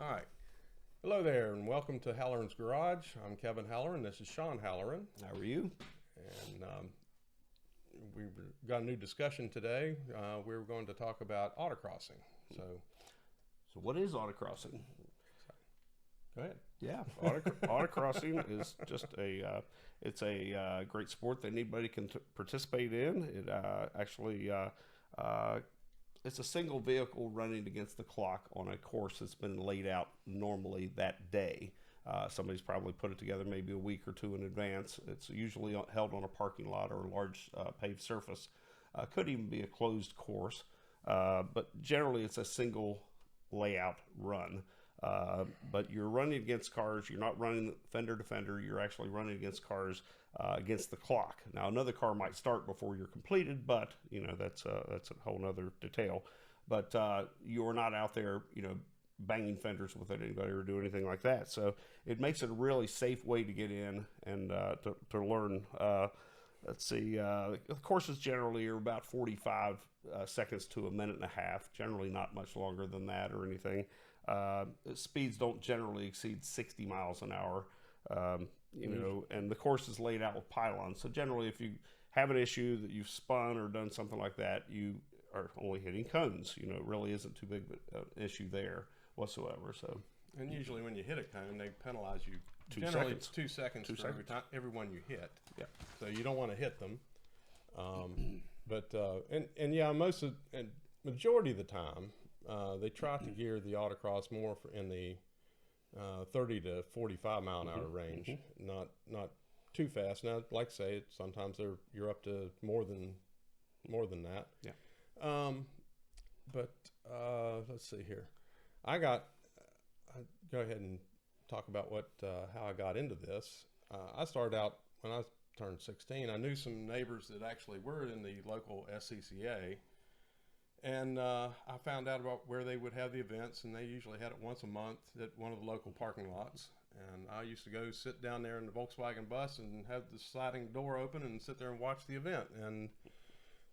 All right. Hello there, and welcome to Halloran's Garage. I'm Kevin Halloran. This is Sean Halloran. How are you? And we've got a new discussion today. We're going to talk about autocrossing. So what is autocrossing? go ahead. Yeah, autocrossing is just it's a great sport that anybody can participate in. It actually it's a single vehicle running against the clock on a course that's been laid out normally that day. Somebody's probably put it together maybe a week or two in advance. It's usually held on a parking lot or a large paved surface. Could even be a closed course, but generally it's a single layout run. But you're running against cars. You're not running fender to fender. You're actually running against cars against the clock. Now, another car might start before you're completed, but that's a whole other detail. But you're not out there, banging fenders with anybody or do anything like that. So it makes it a really safe way to get in and to learn. Let's see. The courses generally are about 45 seconds to a minute and a half. Generally, not much longer than that or anything. Speeds don't generally exceed 60 miles an hour, and the course is laid out with pylons. So generally, if you have an issue that you've spun or done something like that, you are only hitting cones. It really isn't too big of an issue there whatsoever. So, and usually when you hit a cone, they penalize you 2 seconds. 2 seconds for every one you hit. Yeah. So you don't want to hit them. Majority of the time, they try to gear the autocross more in the 30 to 45 mile an hour range, not too fast. Now, like I say, sometimes you're up to more than that. Yeah. But let's see here. I'll go ahead and talk about how I got into this. I started out when I turned 16. I knew some neighbors that actually were in the local SCCA. And I found out about where they would have the events, and they usually had it once a month at one of the local parking lots. And I used to go sit down there in the Volkswagen bus and have the sliding door open and sit there and watch the event. And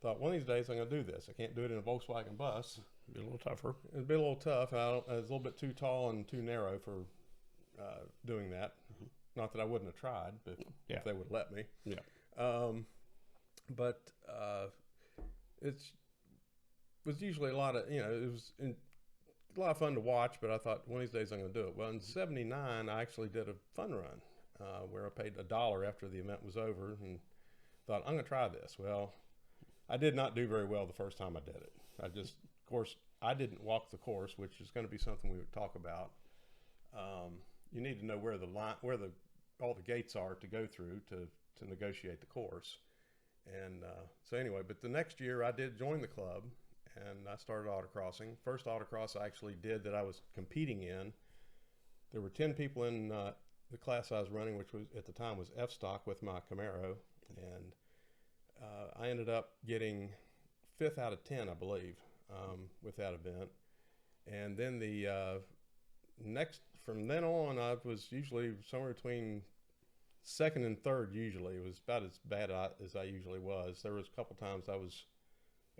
thought, one of these days I'm going to do this. I can't do it in a Volkswagen bus. It'd be a little tougher. It'd be a little tough. I was a little bit too tall and too narrow for doing that. Not that I wouldn't have tried, but if they would let me. Yeah. But it was usually a lot of, it was a lot of fun to watch, but I thought one of these days I'm going to do it. Well, in '79, I actually did a fun run where I paid $1 after the event was over and thought, I'm going to try this. Well, I did not do very well the first time I did it. Of course, I didn't walk the course, which is going to be something we would talk about. You need to know where all the gates are to go through to negotiate the course. And so anyway, but the next year I did join the club and I started autocrossing. First autocross I actually did that I was competing in. There were 10 people in the class I was running, which was at the time was F-stock with my Camaro. And I ended up getting 5th out of 10, I believe, with that event. And then from then on, I was usually somewhere between 2nd and 3rd. Usually, it was about as bad as I usually was. There was a couple times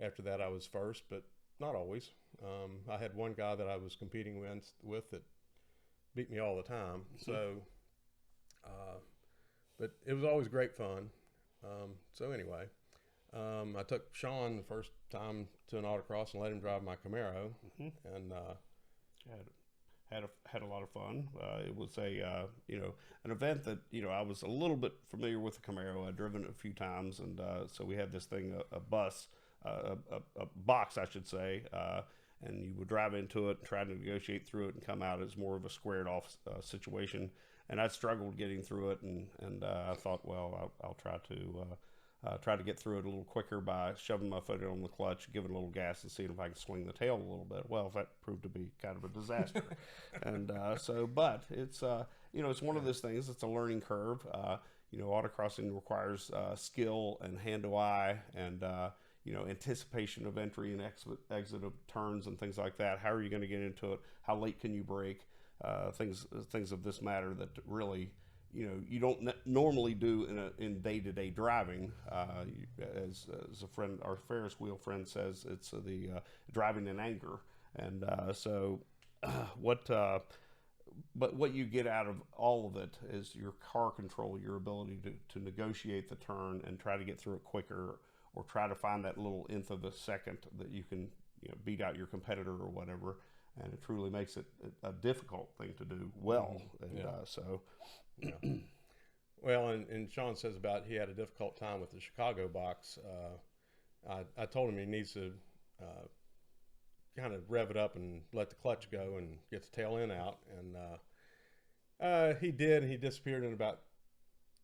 after that I was 1st, but not always. I had one guy that I was competing with that beat me all the time. So, but it was always great fun. So anyway, I took Sean the first time to an autocross and let him drive my Camaro, and had a lot of fun. It was an event that I was a little bit familiar with the Camaro. I'd driven it a few times, and so we had this thing, a box, I should say, and you would drive into it and try to negotiate through it and come out as more of a squared off situation. And I struggled getting through it, and I thought, well, I'll try to get through it a little quicker by shoving my foot on the clutch, giving a little gas, and seeing if I can swing the tail a little bit. Well, that proved to be kind of a disaster. And but it's it's one of those things. It's a learning curve. Autocrossing requires skill and hand-to-eye and anticipation of entry and exit of turns and things like that. How are you going to get into it? How late can you brake? Things of this matter that really you don't normally do in day-to-day driving. As a friend, our Ferris wheel friend says, it's the driving in anger. And so what but what you get out of all of it is your car control, your ability to negotiate the turn and try to get through it quicker, or try to find that little nth of a second that you can beat out your competitor or whatever. And it truly makes it a difficult thing to do well. And yeah. Well, and Sean says about he had a difficult time with the Chicago box. I told him he needs to kind of rev it up and let the clutch go and get the tail end out. And he did. He disappeared in about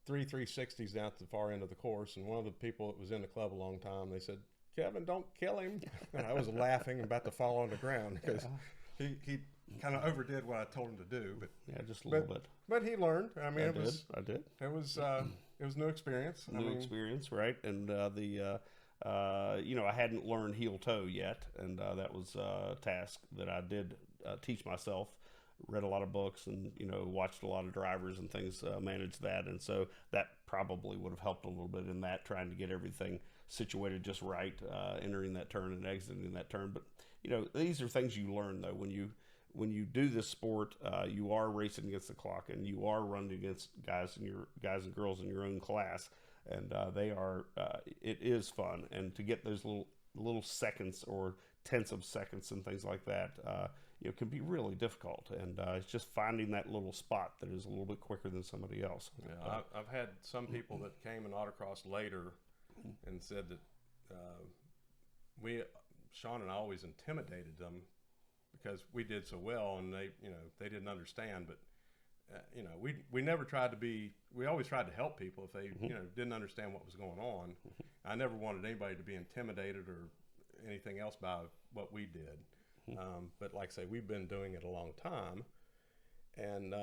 360s down to the far end of the course. And one of the people that was in the club a long time, they said, "Kevin, don't kill him." And I was laughing, about to fall on the ground because he kind of overdid what I told him to do. But yeah, just a little bit. But he learned. I mean, I did. It was new experience. Experience, right? And I hadn't learned heel toe yet, and that was a task that I did teach myself. Read a lot of books and watched a lot of drivers and things, managed that, and so that probably would have helped a little bit in that, trying to get everything situated just right, entering that turn and exiting that turn. But these are things you learn though when you do this sport. You are racing against the clock, and you are running against guys and girls in your own class, and they are. It is fun, and to get those little seconds or tenths of seconds and things like that, can be really difficult. And it's just finding that little spot that is a little bit quicker than somebody else. Yeah, I've had some people that came in autocross later and said that Sean and I always intimidated them because we did so well, and they didn't understand. But we never tried to be. We always tried to help people if they didn't understand what was going on. I never wanted anybody to be intimidated or anything else by what we did. But like I say, we've been doing it a long time, and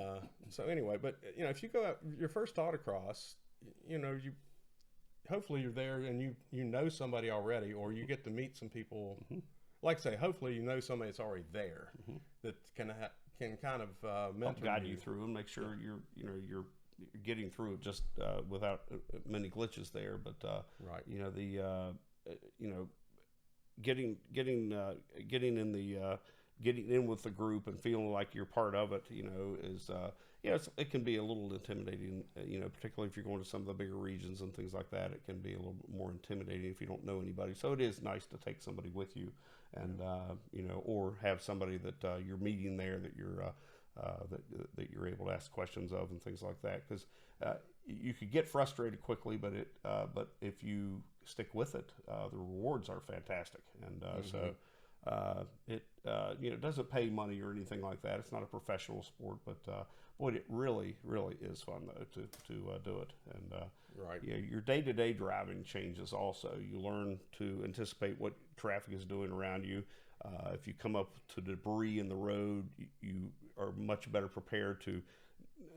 so anyway. But if you go out your first autocross, hopefully you're there and you know somebody already, or you get to meet some people. Like I say, hopefully you know somebody that's already there that can kind of mentor guide you through and make sure you're getting through it just without many glitches there. But right, getting in with the group and feeling like you're part of it, is it can be a little intimidating, particularly if you're going to some of the bigger regions and things like that. It can be a little more intimidating if you don't know anybody. So it is nice to take somebody with you, and or have somebody that you're meeting there that you're that you're able to ask questions of and things like that. Because you could get frustrated quickly, but if you stick with it, the rewards are fantastic. And so it doesn't pay money or anything like that. It's not a professional sport, but boy, it really, really is fun though to do it. And right, your day-to-day driving changes also. You learn to anticipate what traffic is doing around you. If you come up to debris in the road, you are much better prepared to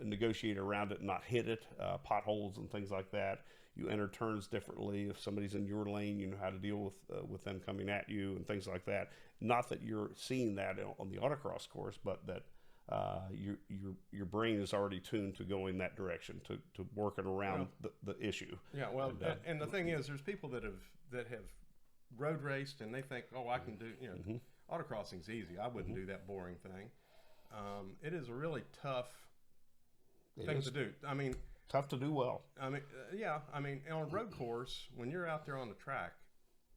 negotiate around it and not hit it, potholes and things like that. You enter turns differently. If somebody's in your lane, you know how to deal with them coming at you and things like that. Not that you're seeing that on the autocross course, but that your brain is already tuned to going that direction, to working around the issue. Yeah, well, and the thing is, there's people that have road raced and they think, oh, I can do, autocrossing's easy. I wouldn't do that boring thing. It is a really tough thing to do. I mean, tough to do well. I mean, on a road course, when you're out there on the track,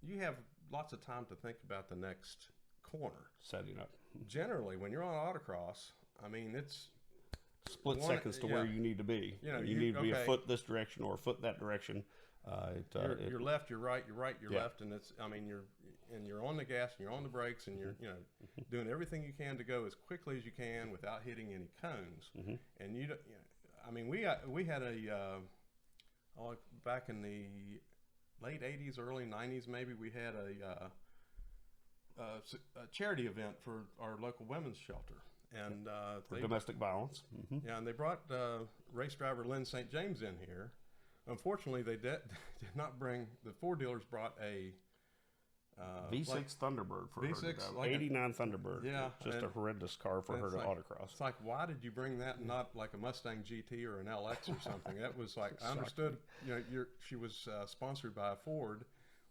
you have lots of time to think about the next corner. Setting up. Generally, when you're on autocross, I mean, it's split seconds to where you need to be. You need to be a foot this direction or a foot that direction. You're left, you're right, you're right, you're left, and you're on the gas and you're on the brakes and you're doing everything you can to go as quickly as you can without hitting any cones. And we had a back in the late '80s, early '90s, maybe we had a charity event for our local women's shelter, and for domestic violence. Yeah, and they brought race driver Lynn St. James in here. Unfortunately, they did not bring. The Ford dealers brought a V6 Thunderbird for her. Like 89 Thunderbird. Yeah, just a horrendous car for her to autocross. It's like, why did you bring that and not like a Mustang GT or an LX or something? That was like, I understood. She was sponsored by Ford.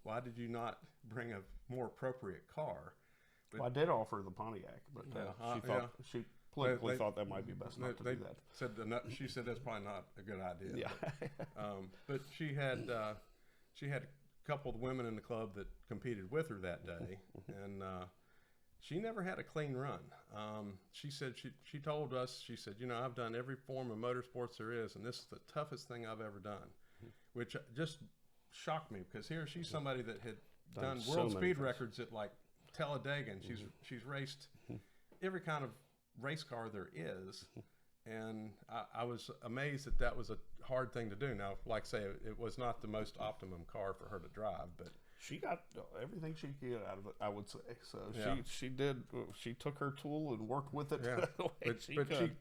Why did you not bring a more appropriate car? Well, I did offer the Pontiac, but she politically thought that might be best not to do that. She said that's probably not a good idea. Yeah. But she had a couple of women in the club that competed with her that day, and she never had a clean run. She said she told us, she said, I've done every form of motorsports there is, and this is the toughest thing I've ever done, which just shocked me, because here she's somebody that had done world speed records at like Talladega, and she's raced every kind of race car there is, and I was amazed that was a hard thing to do. Now, like I say, it was not the most optimum car for her to drive, but she got everything she could get out of it, I would say. So she took her tool and worked with it. Yeah.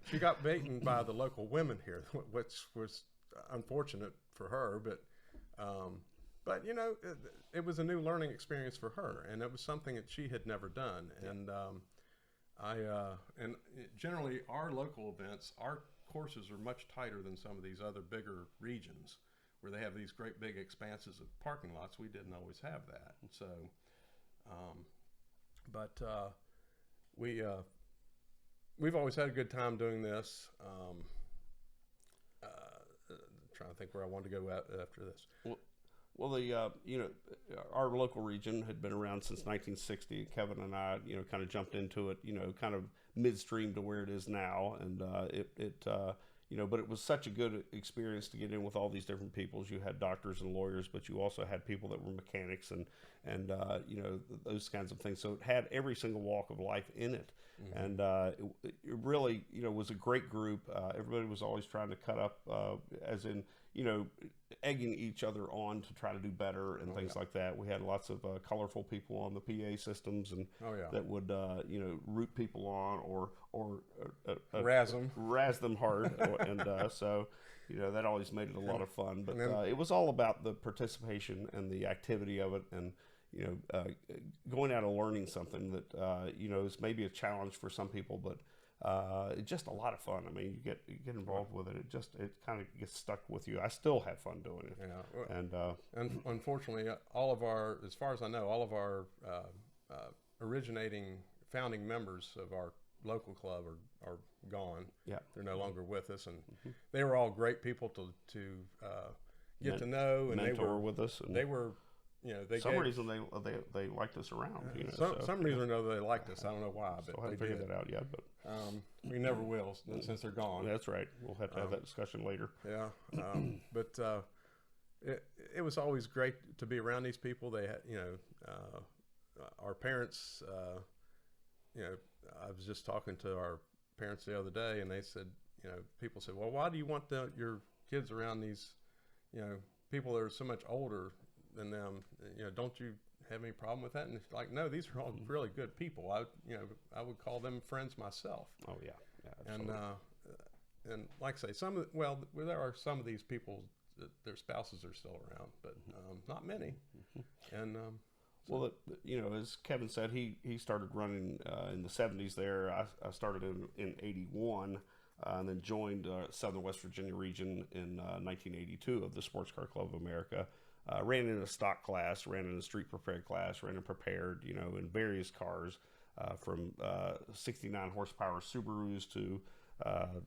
She got beaten by the local women here, which was unfortunate for her, but it was a new learning experience for her, and it was something that she had never done. And and generally our local events, our courses are much tighter than some of these other bigger regions where they have these great big expanses of parking lots. We didn't always have that. So, we've always had a good time doing this. Trying to think where I wanted to go after this. Well, our local region had been around since 1960. Kevin and I, kind of jumped into it, kind of midstream to where it is now, and but it was such a good experience to get in with all these different people. You had doctors and lawyers, but you also had people that were mechanics and those kinds of things. So it had every single walk of life in it, and it really, was a great group. Everybody was always trying to cut up, as in, egging each other on to try to do better and things like that. We had lots of colorful people on the PA systems and that would root people on or razz them hard, and so that always made it a lot of fun. But it was all about the participation and the activity of it, and going out and learning something that is maybe a challenge for some people, but it's just a lot of fun. I mean, you get involved with it. It kind of gets stuck with you. I still have fun doing it. Yeah. And unfortunately, as far as I know, all of our founding members of our local club are gone. Yeah. They're no longer with us, and they were all great people to get to know, and mentor they were with us. And they were. Reason they liked us around. Some reason or another they liked us. I don't know why, but still haven't figured that out yet. But we never will since they're gone. That's right. We'll have to have that discussion later. Yeah, but it was always great to be around these people. They had, our parents. I was just talking to our parents the other day, and they said, people said, well, why do you want your kids around these, people that are so much older than them? Don't you have any problem with that? And it's like, no, these are all really good people. I would call them friends myself. Oh yeah, absolutely. And like I say, there are some of these people that their spouses are still around, but not many. And well, as Kevin said, he started running in the 70s there. I started in 81 and then joined Southern West Virginia region in 1982 of the Sports Car Club of America. Ran in a stock class, ran in a street prepared class, ran in prepared, in various cars, from 69 horsepower Subarus to,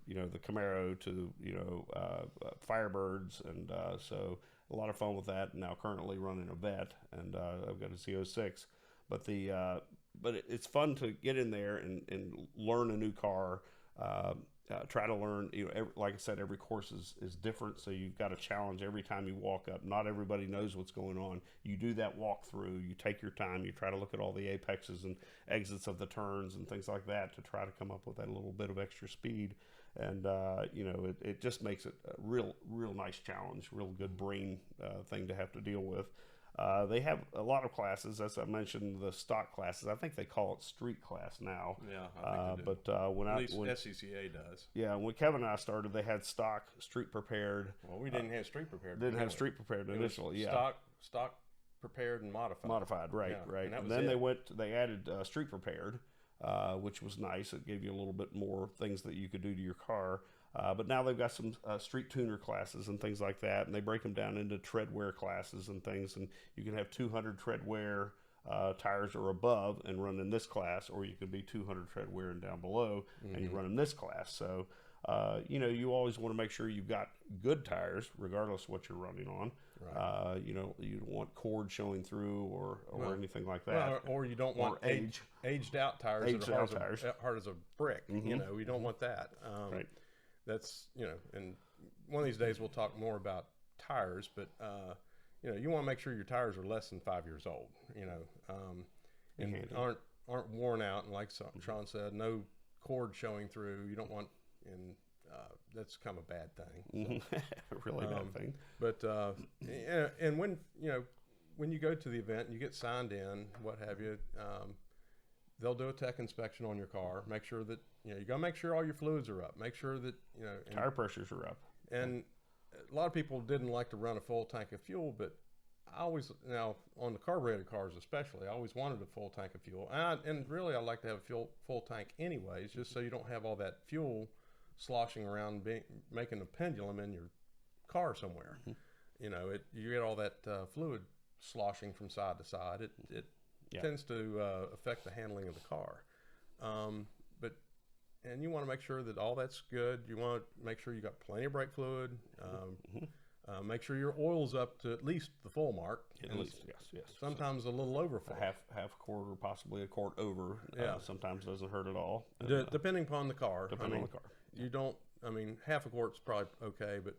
the Camaro to, Firebirds. And so a lot of fun with that. Now currently running a Vet, and I've got a Z06. But it's fun to get in there and learn a new car. Try to learn, like I said, every course is different, so you've got a challenge every time you walk up. Not everybody knows what's going on. You do that walkthrough, you take your time, you try to look at all the apexes and exits of the turns and things like that to try to come up with that little bit of extra speed. And, it just makes it a real nice challenge, real good brain thing to have to deal with. They have a lot of classes, as I mentioned, the stock classes. I think they call it street class now. Yeah, I think they do. But at least SCCA does. Yeah, when Kevin and I started, they had stock, street prepared. Well, we didn't have street prepared. Didn't have street prepared initially. Yeah, stock prepared and modified. Modified, right, yeah, right. And then they added street prepared, which was nice. It gave you a little bit more things that you could do to your car. But now they've got some street tuner classes and things like that, and they break them down into tread wear classes and things, and you can have 200 tread wear tires are above and run in this class, or you could be 200 tread wear and down below and you run in this class. So, you always want to make sure you've got good tires, regardless of what you're running on. Right. You don't want cord showing through or anything like that. Well, or you don't want aged out tires that are hard as a brick. You don't want that. Right. That's, and one of these days we'll talk more about tires, but you want to make sure your tires are less than 5 years old, and aren't worn out. And like Sean said, no cord showing through. You don't want, and that's kind of a bad thing. So, really bad thing. But and when you go to the event and you get signed in, what have you, they'll do a tech inspection on your car. Make sure that you got to make sure all your fluids are up. Make sure that tire pressures are up. And a lot of people didn't like to run a full tank of fuel, but I always, on the carbureted cars especially, I always wanted a full tank of fuel. And really, I like to have a full tank anyways, just so you don't have all that fuel sloshing around, making a pendulum in your car somewhere. You get all that fluid sloshing from side to side. It tends to affect the handling of the car. And you want to make sure that all that's good. You want to make sure you got plenty of brake fluid. Make sure your oil's up to at least the full mark. At least, yes. Sometimes a little over full. Half a quart or possibly a quart over. Sometimes doesn't hurt at all. Depending upon the car. Depending on the car. You don't. Half a quart's probably okay, but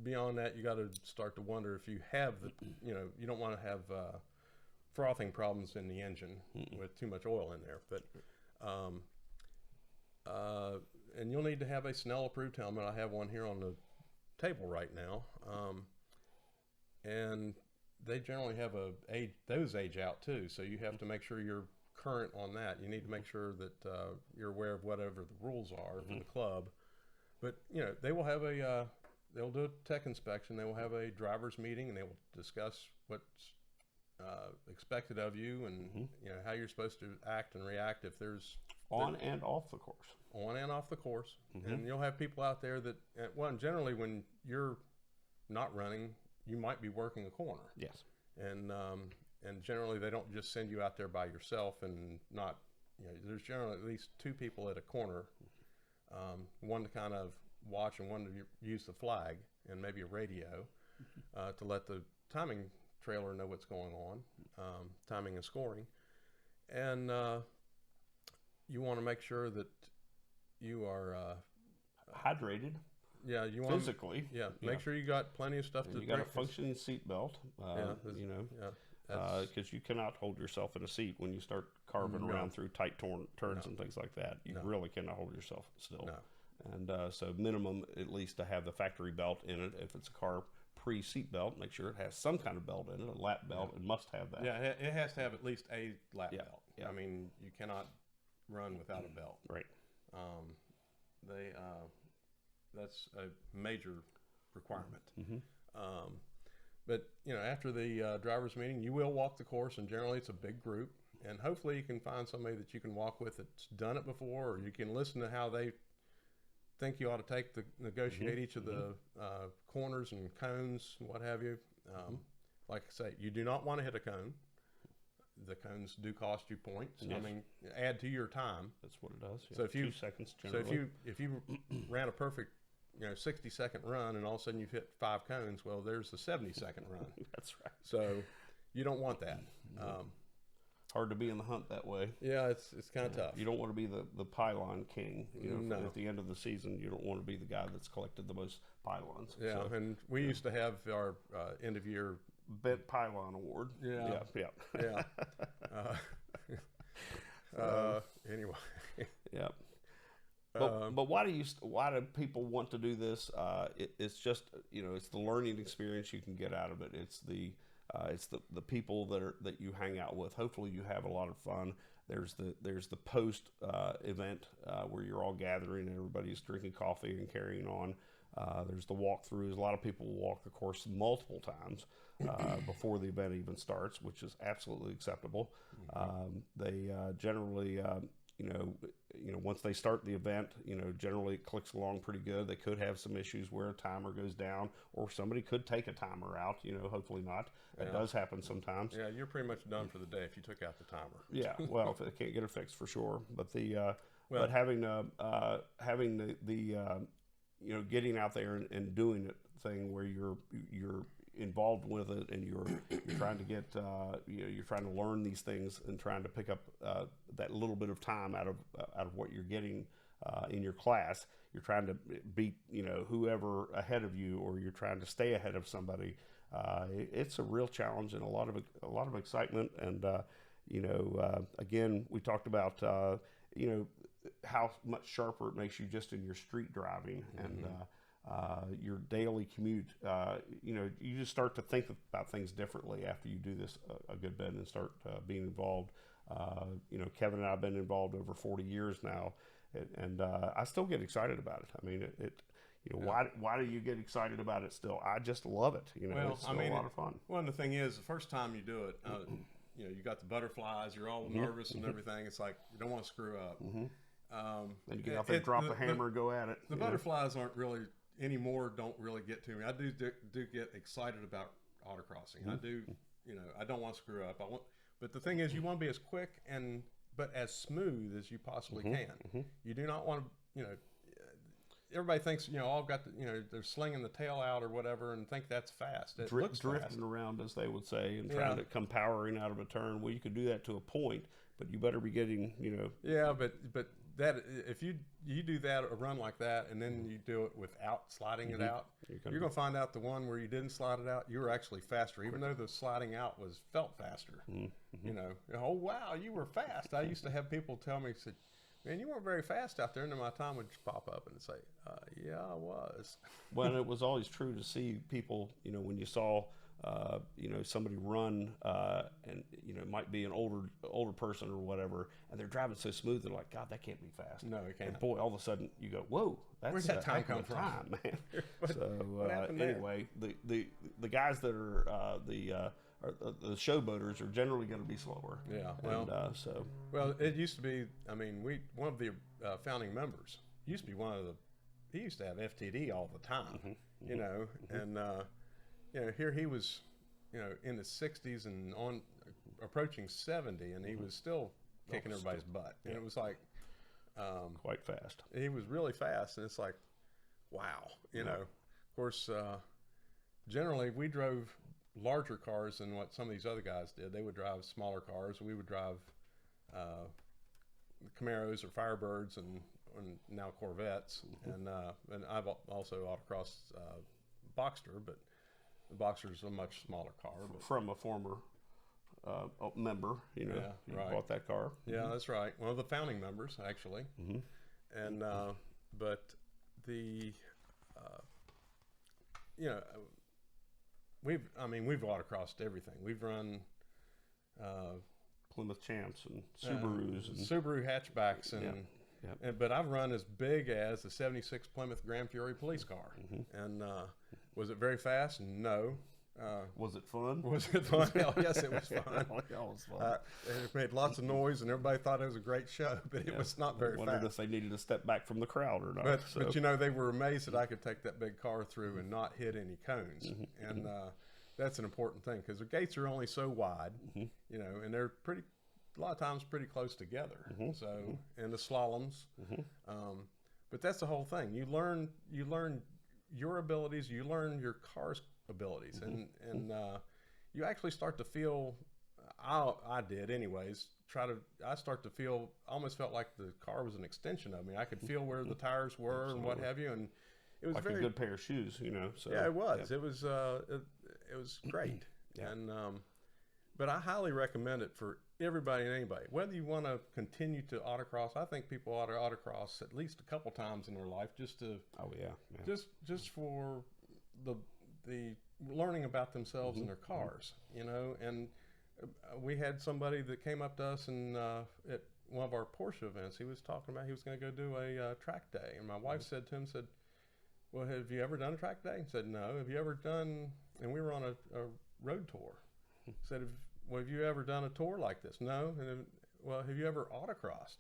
beyond that, you got to start to wonder if you have the. You don't want to have frothing problems in the engine with too much oil in there, but. And you'll need to have a Snell approved helmet. I have one here on the table right now. And they generally have those age out too. So you have to make sure you're current on that. You need to make sure that you're aware of whatever the rules are for the club. But they will have they'll do a tech inspection. They will have a driver's meeting, and they will discuss what's expected of you, and how you're supposed to act and react if there's on and off the course. On and off the course. And you'll have people out there that, generally when you're not running, you might be working a corner. Yes. And generally they don't just send you out there by yourself and not, there's generally at least two people at a corner, one to kind of watch and one to use the flag and maybe a radio to let the timing trailer know what's going on, timing and scoring. And you want to make sure that you are hydrated. Yeah, you want physically. Make sure you got plenty of stuff to drink. You got a functioning seat belt. Because you cannot hold yourself in a seat when you start carving around through tight turns and things like that. You really cannot hold yourself still. No. And so minimum at least to have the factory belt in it. If it's a car pre-seat belt, make sure it has some kind of belt in it. A lap belt, it must have that. Yeah, it has to have at least a lap belt. Yeah. You cannot run without a belt. Right. That's a major requirement. But after the driver's meeting, you will walk the course, and generally it's a big group, and hopefully you can find somebody that you can walk with that's done it before, or you can listen to how they think you ought to negotiate each of the corners and cones, what have you. Like I say, you do not want to hit a cone. The cones do cost you points. Yes. Add to your time. That's what it does. So if you 2 seconds generally. So if you ran a perfect 60-second run and all of a sudden you've hit 5 cones, well, there's the 70-second run. That's right. So you don't want that. Hard to be in the hunt that way. Yeah, it's kind of tough. You don't want to be the pylon king. No. At the end of the season, you don't want to be the guy that's collected the most pylons. Yeah, so, and we used to have our end of year bent pylon award. Yeah. Anyway. Yeah. But why do people want to do this? It's just it's the learning experience you can get out of it. It's the people that you hang out with. Hopefully you have a lot of fun. There's the post event where you're all gathering and everybody's drinking coffee and carrying on. There's the walkthroughs. A lot of people walk the course multiple times before the event even starts, which is absolutely acceptable. They generally once they start the event, generally it clicks along pretty good. They could have some issues where a timer goes down, or somebody could take a timer out. Hopefully not. That does happen sometimes. Yeah, you're pretty much done for the day if you took out the timer. Yeah, well, if they can't get it fixed for sure. But but having getting out there and doing it thing where you're involved with it, and you're trying to get you're trying to learn these things and trying to pick up that little bit of time out of what you're getting in your class. You're trying to beat whoever ahead of you, or you're trying to stay ahead of somebody. It's a real challenge and a lot of excitement. And again, we talked about how much sharper it makes you just in your street driving and your daily commute. You just start to think about things differently after you do this a good bit and start being involved. Kevin and I have been involved over 40 years now, and I still get excited about it. I mean, why do you get excited about it still? I just love it. It's still a lot of fun. Well, and the thing is, the first time you do it, you got the butterflies, you're all nervous and everything. It's like you don't want to screw up. Then you get out there, drop the hammer, and go at it. The butterflies aren't really anymore. Don't really get to me. I do get excited about autocrossing. I do. I don't want to screw up. But the thing is, you want to be as quick but as smooth as you possibly can. You do not want to. Everybody thinks all got they're slinging the tail out or whatever and think that's fast. It looks drifting fast. Around, as they would say, and trying to come powering out of a turn. Well, you could do that to a point, but you better be getting Yeah, but that if you do that, a run like that, and then you do it without sliding it out, you're going to find out the one where you didn't slide it out, you were actually faster, even though the sliding out felt faster. Oh wow, you were fast. I used to have people tell me, said, man, you weren't very fast out there, and then my time would pop up and say, yeah, I was. Well, it was always true to see people, when you saw somebody run, and it might be an older person or whatever, and they're driving so smooth, they're like, God, that can't be fast. No, it can't. And boy, all of a sudden you go, whoa, where's that time come from, man? So anyway, the guys that are the showboaters are generally going to be slower. Yeah. Well, well, it used to be. I mean, one of the founding members used to be he used to have FTD all the time. And here he was, in his 60s and approaching 70, and he was still kicking everybody's butt. And it was like quite fast. He was really fast, and it's like, wow. Of course, generally we drove larger cars than what some of these other guys did. They would drive smaller cars. We would drive Camaros or Firebirds and now Corvettes. And I've also autocrossed Boxster, but the Boxster's a much smaller car. But from a former member, you bought that car. Yeah, that's right. One of the founding members, actually. And but the we've autocrossed everything. We've run Plymouth Champs and Subarus and Subaru hatchbacks but I've run as big as the '76 Plymouth Grand Fury police car. And was it very fast? No. Was it fun? Was it fun? Hell, yes, it was fun. It was fun. It made lots of noise, and everybody thought it was a great show, but it was not very fast. I wondered if they needed to step back from the crowd or not. But they were amazed that I could take that big car through and not hit any cones. And that's an important thing, because the gates are only so wide, and they're a lot of times pretty close together. So, and the slaloms. But that's the whole thing. You learn your abilities, you learn your car's abilities, and you actually start to feel, I did anyways, I start to feel, almost felt like the car was an extension of me. I could feel where the tires were and what have you, and it was like a good pair of shoes, So yeah, it was. It was it was great. And but I highly recommend it for everybody and anybody. Whether you want to continue to autocross, I think people ought to autocross at least a couple times in their life, just to just for the learning about themselves and their cars, And we had somebody that came up to us and at one of our Porsche events, he was talking about he was going to go do a track day, and my wife said to him, well, have you ever done a track day? He said, no. Have you ever done, and we were on a road tour. Said, well, have you ever done a tour like this? No. And then, well, have you ever autocrossed?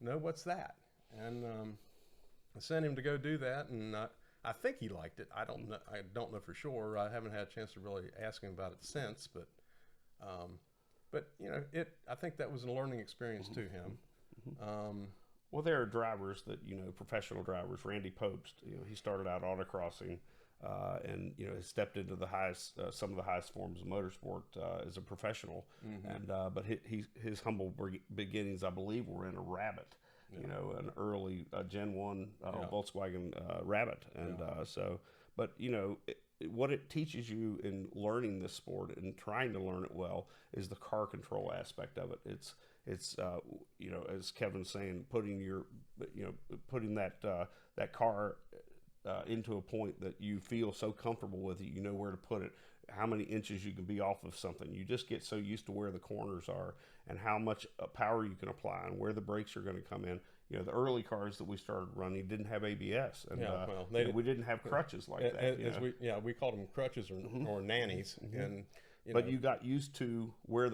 no, what's that? And I sent him to go do that, and I think he liked it. I don't know. I don't know for sure. I haven't had a chance to really ask him about it since, but you know, I think that was a learning experience to him. Well, there are drivers that, you know, professional drivers. Randy Popst, you know, he started out autocrossing, and you know, has stepped into the highest, some of the highest forms of motorsport as a professional. And but his humble beginnings, I believe, were in a Rabbit, you know, an early Gen 1 Volkswagen Rabbit, and so. But you know, what it teaches you in learning this sport and trying to learn it well is the car control aspect of it. It's you know, as Kevin's saying, putting that car into a point that you feel so comfortable with it, you know where to put it, how many inches you can be off of something. You just get so used to where the corners are and how much power you can apply and where the brakes are going to come in. You know, the early cars that we started running didn't have ABS, and we didn't have crutches like that. We called them crutches or nannies, and but you got used to where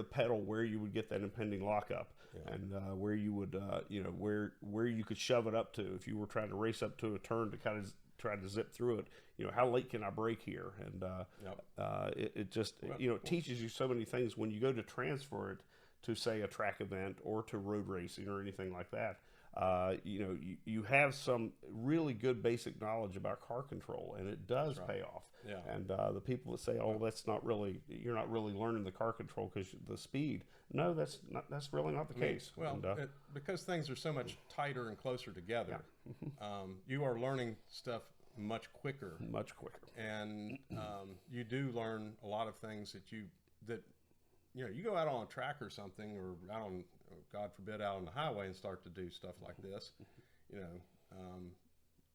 you would get that impending lockup, and where you would, you know, where you could shove it up to if you were trying to race up to a turn to kind of try to zip through it. You know, how late can I brake here? And it just, you know, it teaches you so many things when you go to transfer it to, say, a track event or to road racing or anything like that. You know, you have some really good basic knowledge about car control, and it does pay off. Yeah. And the people that say, "Oh, you're not really learning the car control because the speed." No, that's really not the case. Well, because things are so much tighter and closer together, you are learning stuff much quicker. Much quicker. And you do learn a lot of things that you go out on a track or something, or out on, God forbid, out on the highway and start to do stuff like this. You know,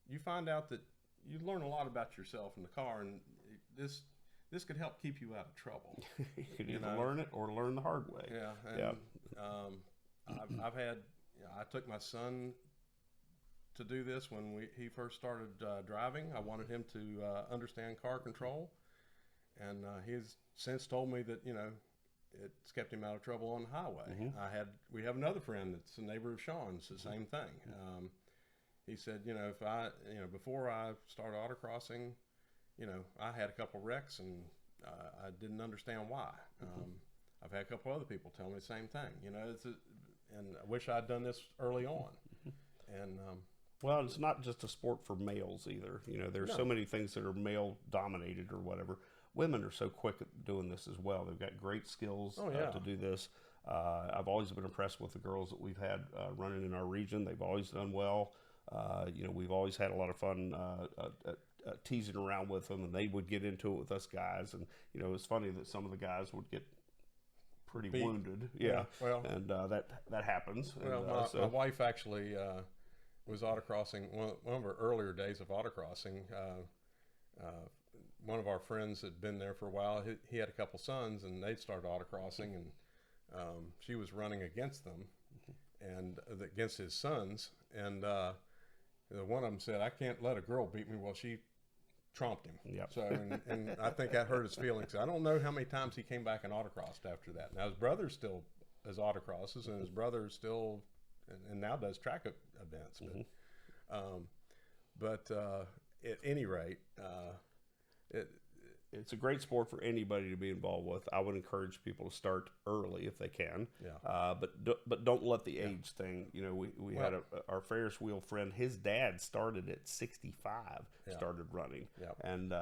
you find out that you learn a lot about yourself in the car, and this could help keep you out of trouble. You could either learn it or learn the hard way. Yeah. And I took my son to do this when he first started driving. I wanted him to understand car control, and he's since told me that, you know, it's kept him out of trouble on the highway. We have another friend that's a neighbor of Sean's, the same thing. He said, you know, before I started autocrossing, you know, I had a couple wrecks and I didn't understand why. I've had a couple other people tell me the same thing. You know, and I wish I'd done this early on. And well, it's not just a sport for males either. You know, there's so many things that are male dominated or whatever. Women are so quick at doing this as well. They've got great skills to do this. I've always been impressed with the girls that we've had running in our region. They've always done well. You know, we've always had a lot of fun teasing around with them, and they would get into it with us guys. And, you know, it's funny that some of the guys would get pretty wounded. Yeah. Well, and that happens. Well, my wife actually was autocrossing, one of her earlier days of autocrossing. One of our friends had been there for a while. He had a couple sons, and they'd started autocrossing, and she was running against them and against his sons. And one of them said, "I can't let a girl beat me." Well, she tromped him. Yep. So, and I think that hurt his feelings. I don't know how many times he came back and autocrossed after that. Now, his brother still has autocrosses, and his brother still, and now does track events. But at any rate, it's a great sport for anybody to be involved with. I would encourage people to start early if they can. But don't let the age thing. You know, we had our Ferris wheel friend. His dad started at 65, started running, and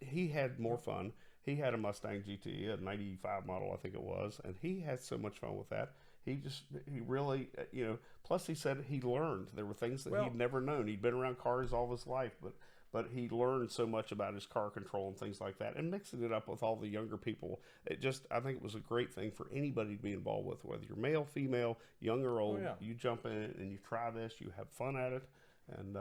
he had more fun. He had a Mustang GT, a '95 model, I think it was, and he had so much fun with that. He really, you know. Plus, he said he learned. There were things that he'd never known. He'd been around cars all his life, but he learned so much about his car control and things like that, and mixing it up with all the younger people. I think it was a great thing for anybody to be involved with, whether you're male, female, young or old. You jump in it and you try this, you have fun at it. And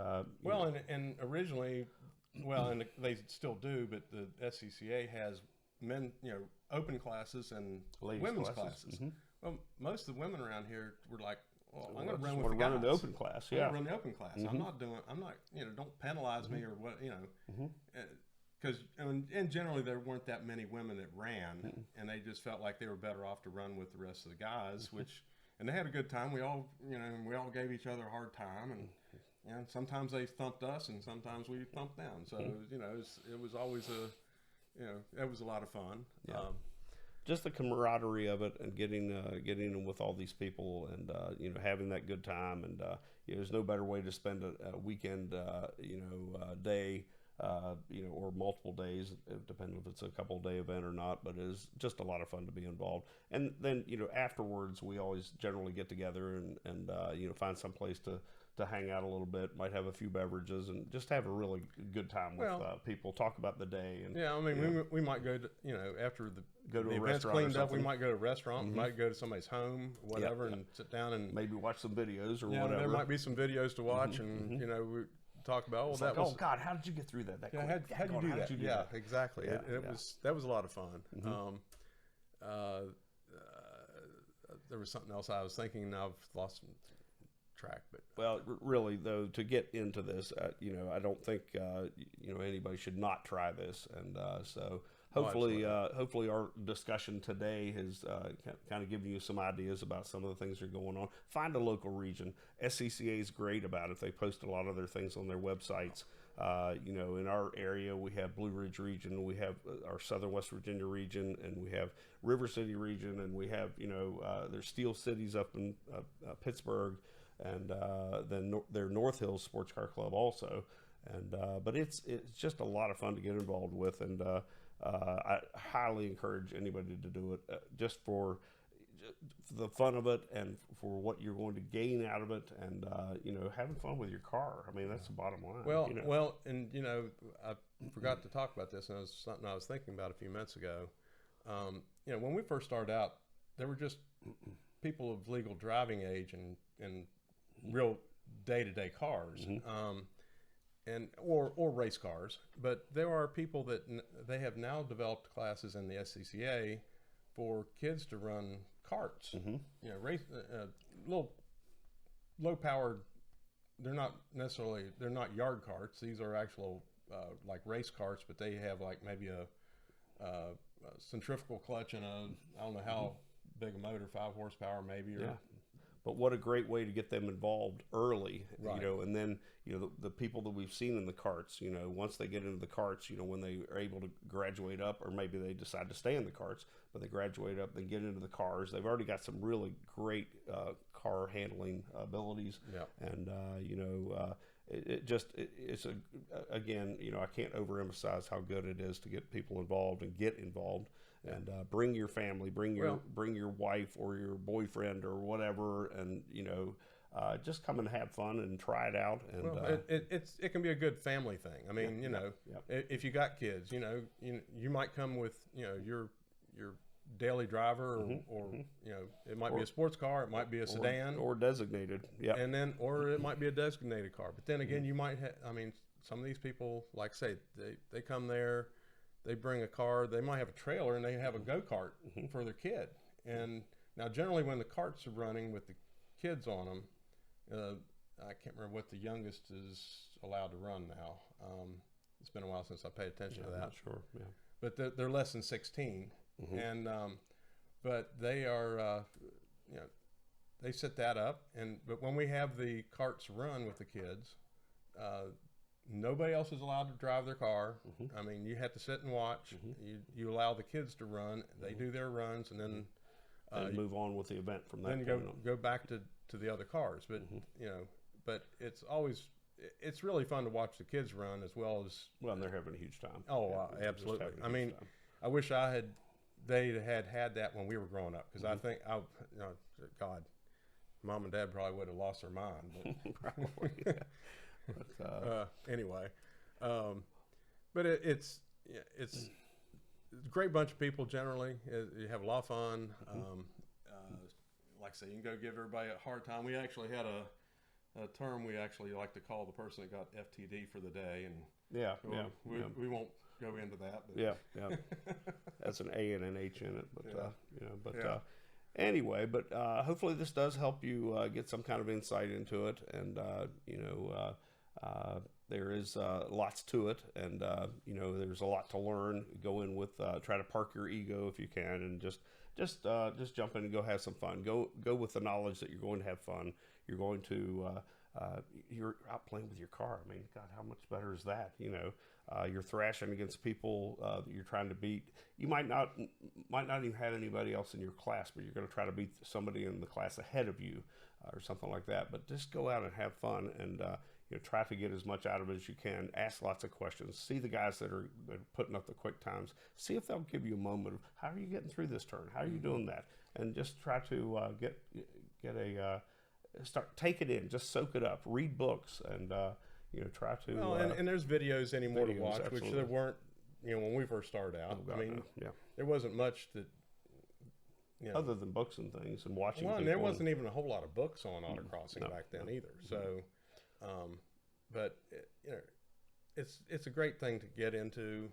and originally, and they still do, but the SCCA has men, you know, open classes and women's classes. Well, most of the women around here were like, "Well, I'm going to run with the guys. The open class, I'm going to run the open class. I'm not, you know, don't penalize me or what, you know." Because, and generally there weren't that many women that ran, and they just felt like they were better off to run with the rest of the guys, which, and they had a good time. We all gave each other a hard time, and sometimes they thumped us, and sometimes we thumped them. So it was always it was a lot of fun. Yeah. Just the camaraderie of it, and getting them with all these people, and having that good time, and there's no better way to spend a weekend, day, or multiple days, depending if it's a couple day event or not. But it's just a lot of fun to be involved. And then afterwards, we always generally get together and find some place to hang out a little bit, might have a few beverages, and just have a really good time with people, talk about the day. And yeah, I mean, we might go to, after the event's cleaned up, we might go to a restaurant, we might go to somebody's home, whatever, and sit down and maybe watch some videos or whatever. There might be some videos to watch, and we talk about, that was, oh God, how did you get through that quick? How'd you do that? Yeah, exactly. Yeah, that was a lot of fun. There was something else I was thinking, and I've lost track. But really though, to get into this, I don't think anybody should not try this, and so hopefully our discussion today has kind of given you some ideas about some of the things that are going on. Find a local region. SCCA is great about it. They post a lot of their things on their websites. In our area, we have Blue Ridge region, we have our Southern West Virginia region, and we have River City region, and we have there's Steel Cities up in Pittsburgh, and then their North Hills Sports Car Club also. And but it's just a lot of fun to get involved with, and I highly encourage anybody to do it, just for the fun of it, and for what you're going to gain out of it, and having fun with your car. I mean, that's the bottom line. Well, and I forgot to talk about this, and it was something I was thinking about a few minutes ago. When we first started out, there were just people of legal driving age and real day-to-day cars, or race cars. But there are people that they have now developed classes in the SCCA for kids to run carts. Race little low-powered. They're not yard carts. These are actual like race carts, but they have like maybe a centrifugal clutch and I don't know how big a motor, 5 horsepower maybe. But what a great way to get them involved early, right. And then, the people that we've seen in the carts, once they get into the carts, when they are able to graduate up, or maybe they decide to stay in the carts, but they graduate up, they get into the cars, they've already got some really great car handling abilities. Yeah. And, it's again, I can't overemphasize how good it is to get people involved and get involved. And bring your family, bring your wife or your boyfriend or whatever, and just come and have fun and try it out. And it can be a good family thing. I mean, if you got kids, you might come with your daily driver, or it might be a sports car, it might be a sedan, or designated, or it might be a designated car. But then again, you might have. I mean, some of these people, like say, they come there. They bring a car, they might have a trailer, and they have a go-kart for their kid. And now generally when the carts are running with the kids on them, I can't remember what the youngest is allowed to run now. It's been a while since I paid attention to that. I'm not sure, yeah. But they're less than 16. And but they are, they set that up. But when we have the carts run with the kids, nobody else is allowed to drive their car. I mean, you have to sit and watch. You allow the kids to run. They do their runs, and then move on with the event from that. Then you go back to the other cars. But but it's really fun to watch the kids run as well as. Well, and they're having a huge time. Oh, absolutely. I mean, I wish they had that when we were growing up, because I think God, Mom and Dad probably would have lost their mind. But Probably. But, anyway, but it's a great bunch of people generally. You have a lot of fun. Like I say, you can go give everybody a hard time. We actually had a term we actually like to call the person that got FTD for the day, and we won't go into that. But. That's an A and an H in it, but anyway, but hopefully this does help you get some kind of insight into it, and there is lots to it, and you know, there's a lot to learn. Go in with try to park your ego if you can, and just jump in and go have some fun. Go with the knowledge that you're going to have fun. You're going to you're out playing with your car. I mean, God, how much better is that? You know, you're thrashing against people that you're trying to beat. You might not even have anybody else in your class, but you're going to try to beat somebody in the class ahead of you, or something like that. But just go out and have fun, and you know, try to get as much out of it as you can. Ask lots of questions. See the guys that are putting up the quick times. See if they'll give you a moment of, how are you getting through this turn? How are you doing that? And just try to take it in. Just soak it up. Read books, and you know, try to. Well, and there's videos anymore to watch, absolutely. which there weren't, you know, when we first started out. Oh, God, I mean, no. Yeah. there wasn't much that, you know, Other than books and things and watching. well, and people there wasn't even a whole lot of books on autocrossing No, back then no. either. So, but you know, it's a great thing to get into.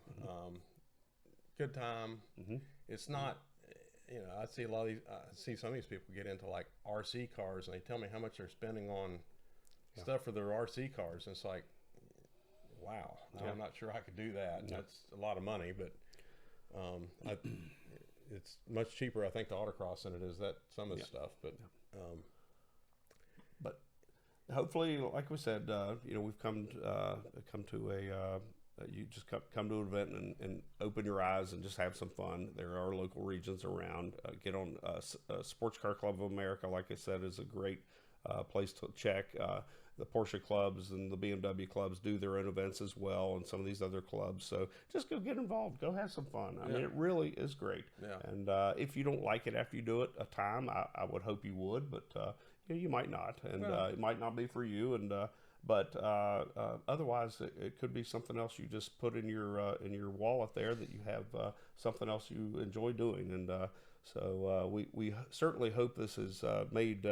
Good time. It's not, you know, I see a lot of these. I see some of these people get into like RC cars, and they tell me how much they're spending on stuff for their RC cars, and it's like, wow, I'm not sure I could do that. Yeah. That's a lot of money, but it's much cheaper, I think, to autocross than it is that some of the stuff. But but hopefully, like we said, you know, we've come to a you just come to an event and open your eyes and just have some fun. There are local regions around. Get on Sports Car Club of America, like I said, is a great place to check. The Porsche clubs and the BMW clubs do their own events as well, and some of these other clubs. So just go get involved. Go have some fun. I mean, it really is great. Yeah. And if you don't like it after you do it a time, I would hope you would, but you know, you might not, and it might not be for you. And but otherwise, it could be something else you just put in your wallet there, that you have something else you enjoy doing. And so we certainly hope this has made.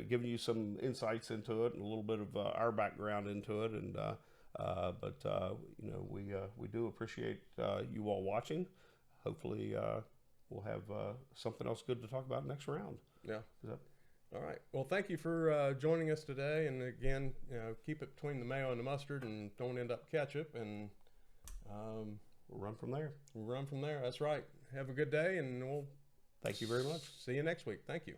Giving you some insights into it and a little bit of our background into it, and but you know, we do appreciate you all watching. Hopefully, we'll have something else good to talk about next round. Yeah. All right. Well, thank you for joining us today. And again, you know, keep it between the mayo and the mustard, and don't end up ketchup. And we'll run from there. That's right. Have a good day, and we'll thank you very much. See you next week. Thank you.